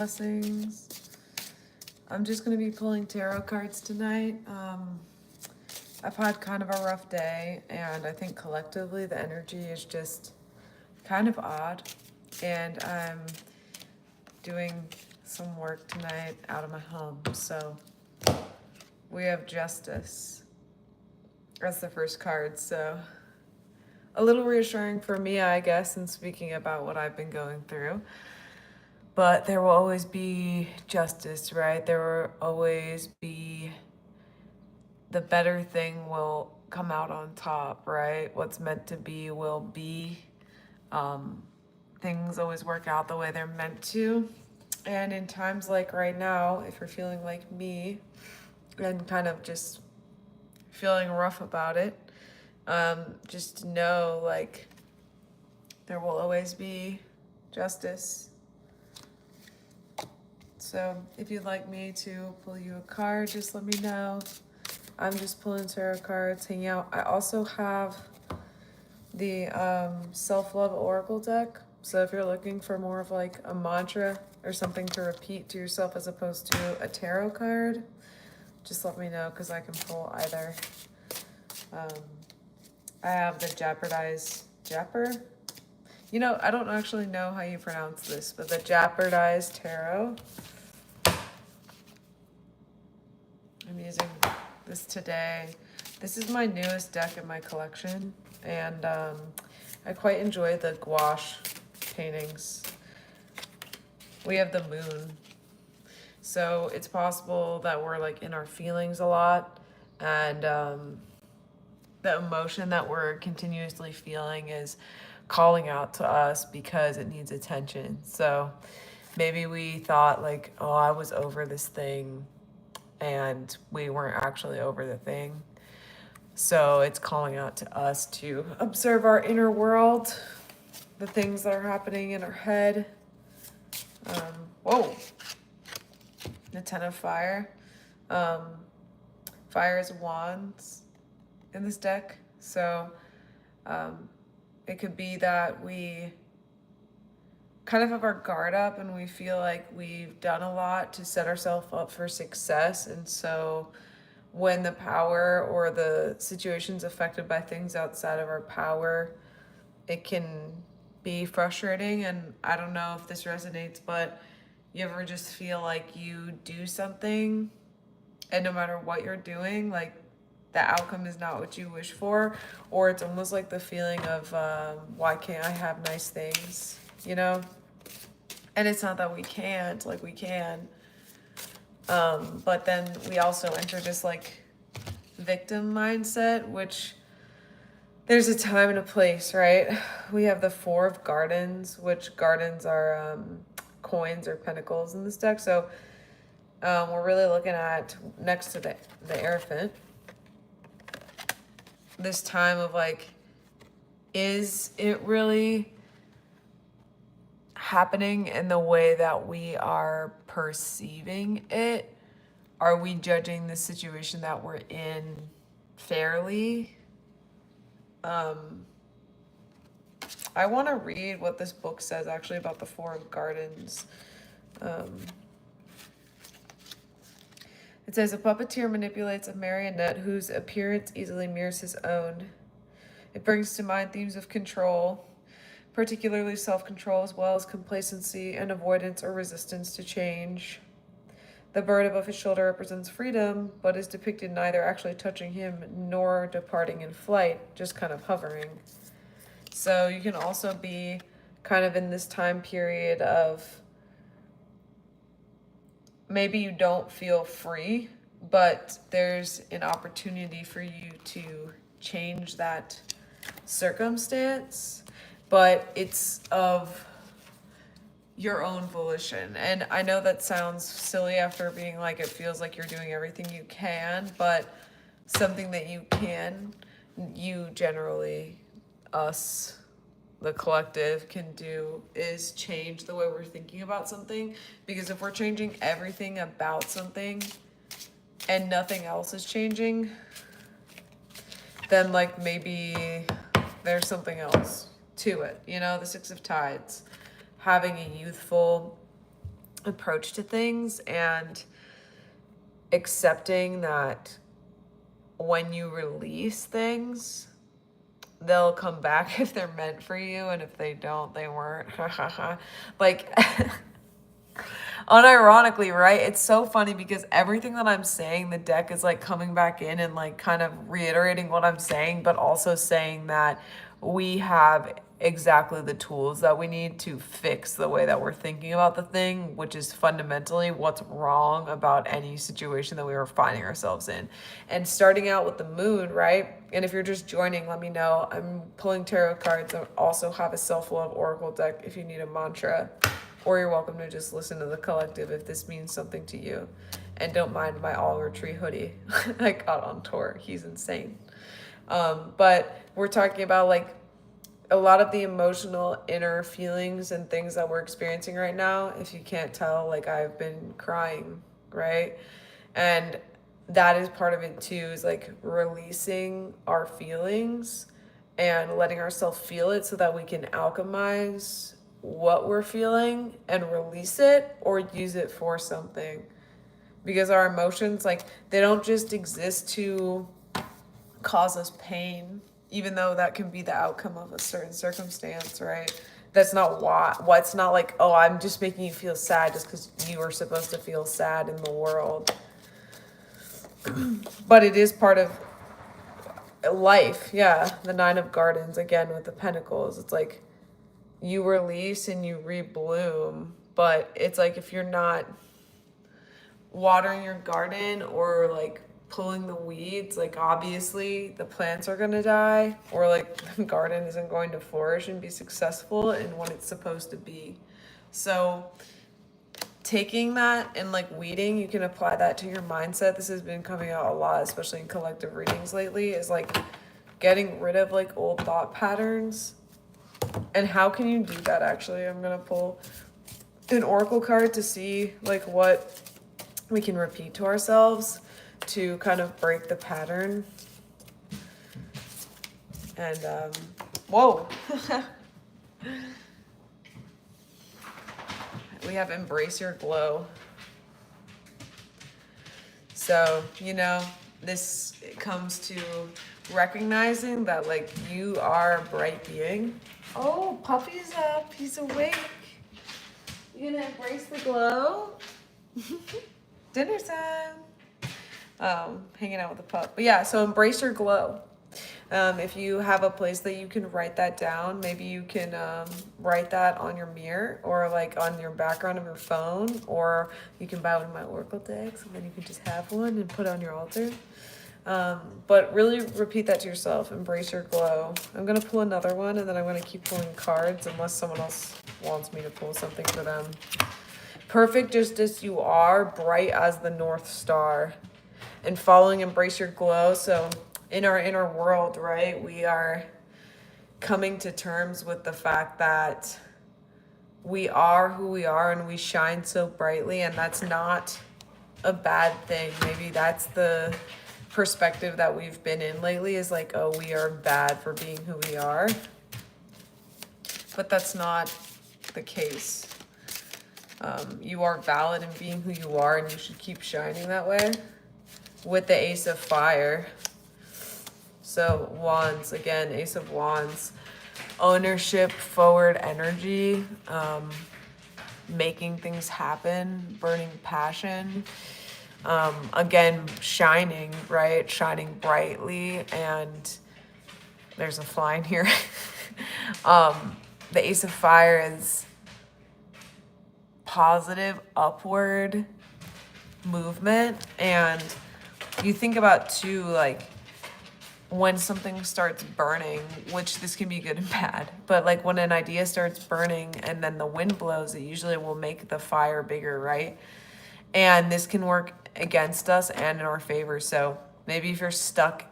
Blessings. I'm just going to be pulling tarot cards tonight. I've had kind of a rough day, and I think collectively the energy is just kind of odd. And I'm doing some work tonight out of my home. So we have Justice as the first card. So a little reassuring for me, I guess, in speaking about what I've been going through. But there will always be justice, right? There will always be the better thing will come out on top, right? What's meant to be will be. Things always work out the way they're meant to. And in times like right now, if you're feeling like me and kind of just feeling rough about it, just know like there will always be justice. So if you'd like me to pull you a card, just let me know. I'm just pulling tarot cards, hanging out. I also have the self-love oracle deck. So if you're looking for more of like a mantra or something to repeat to yourself as opposed to a tarot card, just let me know because I can pull either. I have the Japper. You know, I don't actually know how you pronounce this, but the Jeopardized Tarot. I'm using this today. This is my newest deck in my collection, and I quite enjoy the gouache paintings. We have the moon, so it's possible that we're like in our feelings a lot, and the emotion that we're continuously feeling is calling out to us because it needs attention. So maybe we thought like, oh, I was over this thing, and we weren't actually over the thing. So it's calling out to us to observe our inner world, the things that are happening in our head. Whoa, the Ten of Fire. Fire is wands in this deck. So it could be that we kind of have our guard up and we feel like we've done a lot to set ourselves up for success. And so when the power or the situation's affected by things outside of our power, it can be frustrating. And I don't know if this resonates, but you ever just feel like you do something and no matter what you're doing, like the outcome is not what you wish for, or it's almost like the feeling of why can't I have nice things, you know? And it's not that we can't, like we can, but then we also enter this like victim mindset, which there's a time and a place, right? We have the Four of Gardens, which gardens are coins or pentacles in this deck. So we're really looking at next to the Hierophant, this time of like, is it really happening in the way that we are perceiving it? Are we judging the situation that we're in fairly? I want to read what this book says actually about the Four of Gardens. It says, a puppeteer manipulates a marionette whose appearance easily mirrors his own. It brings to mind themes of control, particularly self-control, as well as complacency and avoidance or resistance to change. The bird above his shoulder represents freedom, but is depicted neither actually touching him nor departing in flight, just kind of hovering. So you can also be kind of in this time period of maybe you don't feel free, but there's an opportunity for you to change that circumstance, but it's of your own volition. And I know that sounds silly after being like, it feels like you're doing everything you can, but something that you can, you generally, us, the collective, can do is change the way we're thinking about something. Because if we're changing everything about something and nothing else is changing, then like maybe there's something else to it. You know, the Six of Tides, having a youthful approach to things, and accepting that when you release things, they'll come back if they're meant for you, and if they don't, they weren't. Like, unironically, right? It's so funny because everything that I'm saying, the deck is like coming back in and like kind of reiterating what I'm saying, but also saying that we have exactly the tools that we need to fix the way that we're thinking about the thing, which is fundamentally what's wrong about any situation that we are finding ourselves in. And starting out with the moon, right? And if you're just joining, let me know. I'm pulling tarot cards. I also have a self-love oracle deck if you need a mantra, or you're welcome to just listen to the collective if this means something to you. And don't mind my Oliver Tree hoodie I got on tour. He's insane. But we're talking about like a lot of the emotional inner feelings and things that we're experiencing right now. If you can't tell, like, I've been crying, right? And that is part of it too, is like releasing our feelings and letting ourselves feel it so that we can alchemize what we're feeling and release it or use it for something. Because our emotions, like, they don't just exist to cause us pain, even though that can be the outcome of a certain circumstance, right? That's not why it's not like, oh, I'm just making you feel sad just because you are supposed to feel sad in the world. But it is part of life. Yeah, the Nine of Gardens, again with the Pentacles, it's like you release and you rebloom, but it's like if you're not watering your garden or like pulling the weeds, like obviously the plants are going to die, or like the garden isn't going to flourish and be successful in what it's supposed to be. So taking that and like weeding, you can apply that to your mindset. This has been coming out a lot, especially in collective readings lately, is like getting rid of like old thought patterns. And how can you do that? Actually, I'm going to pull an oracle card to see like what we can repeat to ourselves to kind of break the pattern. And whoa. We have Embrace Your Glow. So, you know, this comes to recognizing that like you are a bright being. Oh, Puppy's up. He's awake. You gonna embrace the glow? Dinner time. Hanging out with the pup. But yeah, so embrace your glow. If you have a place that you can write that down, maybe you can write that on your mirror or like on your background of your phone, or you can buy one of my oracle decks and then you can just have one and put it on your altar. But really repeat that to yourself. Embrace your glow. I'm going to pull another one and then I'm going to keep pulling cards unless someone else wants me to pull something for them. Perfect just as you are, bright as the North Star. And following Embrace Your Glow. So in our inner world, right, we are coming to terms with the fact that we are who we are and we shine so brightly, and that's not a bad thing. Maybe that's the perspective that we've been in lately, is like, oh, we are bad for being who we are. But that's not the case. You are valid in being who you are, and you should keep shining that way. With the Ace of Fire. So Wands, again, Ace of Wands. Ownership, forward energy, making things happen, burning passion. Again, shining, right? Shining brightly. And there's a fly in here. The Ace of Fire is positive, upward movement. And you think about too, like when something starts burning, which this can be good and bad, but like when an idea starts burning and then the wind blows, it usually will make the fire bigger, right? And this can work against us and in our favor. So maybe if you're stuck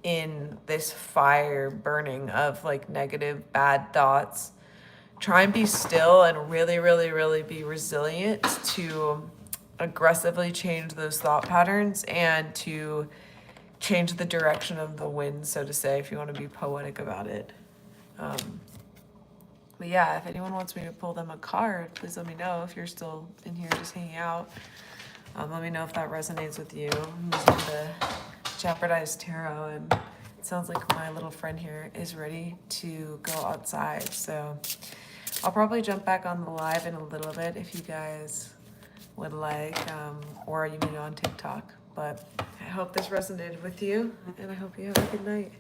in this fire burning of like negative, bad thoughts, try and be still and really, really, really be resilient to aggressively change those thought patterns and to change the direction of the wind, so to say, if you want to be poetic about it. But yeah, if anyone wants me to pull them a card, please let me know. If you're still in here just hanging out, let me know if that resonates with you. I'm using the Jeopardized Tarot, and it sounds like my little friend here is ready to go outside. So I'll probably jump back on the live in a little bit if you guys would like, or you can go on TikTok. But I hope this resonated with you, and I hope you have a good night.